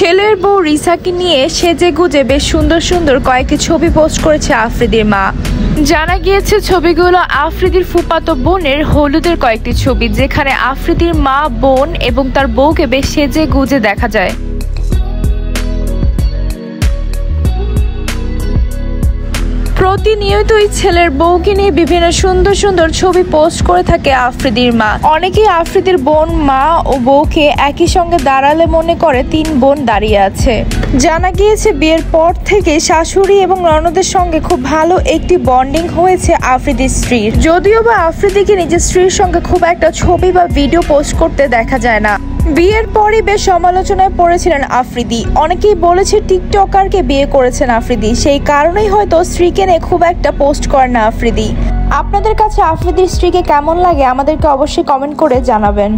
ছেলের বউ রিসাকে নিয়ে সেজে গুজে বেশ সুন্দর সুন্দর কয়েকটি ছবি পোস্ট করেছে আফ্রিদির মা। জানা গিয়েছে ছবিগুলো আফ্রিদির ফুফাতো বোনের হলুদের কয়েকটি ছবি, যেখানে আফ্রিদির মা, বোন এবং তার বউকে বেশ সেজে গুজে দেখা যায়। প্রতিনিয়তই ছেলের বউকে নিয়ে বিভিন্ন সুন্দর সুন্দর ছবি পোস্ট করে থাকে আফ্রিদির মা। অনেকেই আফ্রিদির বোন, মা ও বউকে একই সঙ্গে দাঁড়ালে মনে করে তিন বোন দাঁড়িয়ে আছে। জানা গিয়েছে বিয়ের পর থেকে শাশুড়ি এবং ননদের সঙ্গে খুব ভালো একটি বন্ডিং হয়েছে আফ্রিদির স্ত্রীর। যদিও বা আফ্রিদিকে নিজের স্ত্রীর সঙ্গে খুব একটা ছবি বা ভিডিও পোস্ট করতে দেখা যায় না। বিয়ের পরই বেশ সমালোচনায় পড়েছিলেন আফ্রিদি। অনেকেই বলেছে টিকটকারকে বিয়ে করেছেন আফ্রিদি, সেই কারণেই হয়তো স্ত্রীকে নিয়ে খুব একটা পোস্ট করেন না আফ্রিদি। আপনাদের কাছে আফ্রিদির স্ত্রীকে কেমন লাগে আমাদেরকে অবশ্যই কমেন্ট করে জানাবেন।